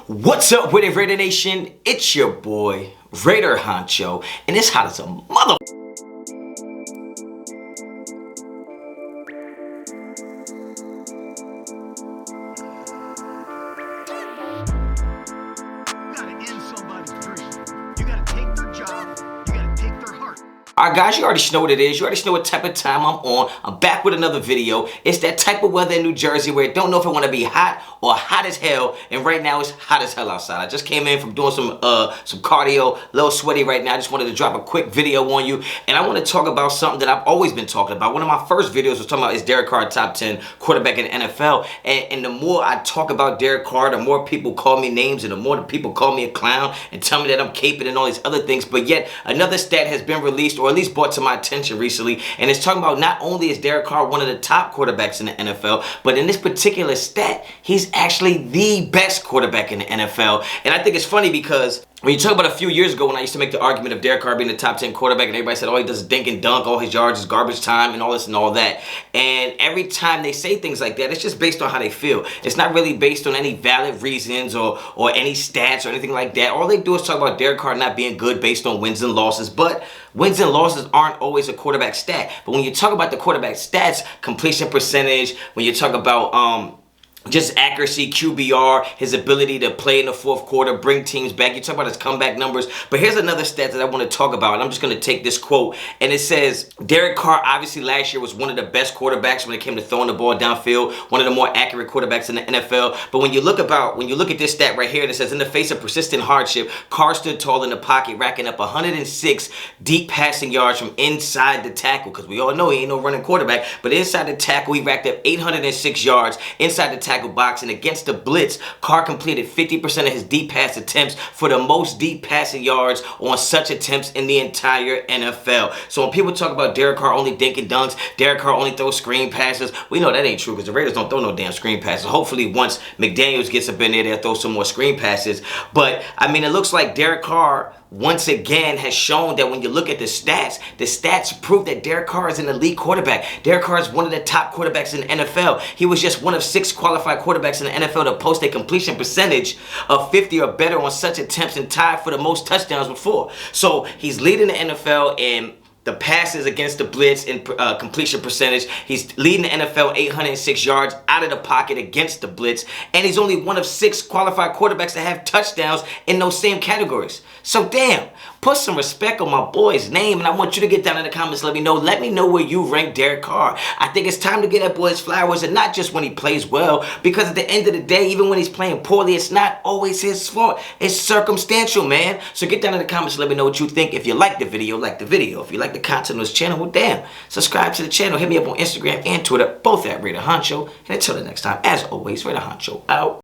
What's up with it, Raider Nation? It's your boy, Raider Honcho, and it's hot as a mother. Alright guys, you already know what it is. You already know what type of time I'm on. I'm back with another video. It's that type of weather in New Jersey where I don't know if I want to be hot or hot as hell. And right now it's hot as hell outside. I just came in from doing some cardio, a little sweaty right now. I just wanted to drop a quick video on you. And I want to talk about something that I've always been talking about. One of my first videos was talking about is Derek Carr top 10 quarterback in the NFL. And the more I talk about Derek Carr, the more people call me names and the more the people call me a clown and tell me that I'm caping and all these other things. But yet another stat has been released, or at least brought to my attention recently, and it's talking about not only is Derek Carr one of the top quarterbacks in the NFL, but in this particular stat, he's actually the best quarterback in the NFL. And I think it's funny because when you talk about a few years ago when I used to make the argument of Derek Carr being the top 10 quarterback and everybody said all he does is dink and dunk, all his yards is garbage time and all this and all that. And every time they say things like that, it's just based on how they feel. It's not really based on any valid reasons or any stats or anything like that. All they do is talk about Derek Carr not being good based on wins and losses, but wins and losses aren't always a quarterback stat. But when you talk about the quarterback stats, completion percentage, when you talk about just accuracy, QBR, his ability to play in the fourth quarter, bring teams back. You talk about his comeback numbers. But here's another stat that I want to talk about. And I'm just going to take this quote. And it says, Derek Carr obviously last year was one of the best quarterbacks when it came to throwing the ball downfield. One of the more accurate quarterbacks in the NFL. But when you look at this stat right here, and it says, in the face of persistent hardship, Carr stood tall in the pocket, racking up 106 deep passing yards from inside the tackle. Because we all know he ain't no running quarterback. But inside the tackle, he racked up 806 yards inside the tackle box, and against the blitz, Carr completed 50% of his deep pass attempts for the most deep passing yards on such attempts in the entire NFL. So when people talk about Derek Carr only dink and dunks, Derek Carr only throws screen passes, we know that ain't true because the Raiders don't throw no damn screen passes. Hopefully once McDaniels gets up in there, they'll throw some more screen passes. But I mean, it looks like Derek Carr once again has shown that when you look at the stats prove that Derek Carr is an elite quarterback. Derek Carr is one of the top quarterbacks in the NFL. He was just one of 6 qualified quarterbacks in the NFL to post a completion percentage of 50 or better on such attempts and tied for the most touchdowns before. So he's leading the NFL in the passes against the blitz and completion percentage. He's leading the NFL 806 yards out of the pocket against the blitz. And he's only one of 6 qualified quarterbacks that have touchdowns in those same categories. So damn, put some respect on my boy's name. And I want you to get down in the comments. Let me know where you rank Derek Carr. I think it's time to get that boy his flowers, and not just when he plays well. Because at the end of the day, even when he's playing poorly, it's not always his fault. It's circumstantial, man. So get down in the comments. Let me know what you think. If you like the video, like the video. If you like the content on this channel, well damn, subscribe to the channel. Hit me up on Instagram and Twitter, both at Raider Honcho. And until the next time, as always, Raider Honcho out.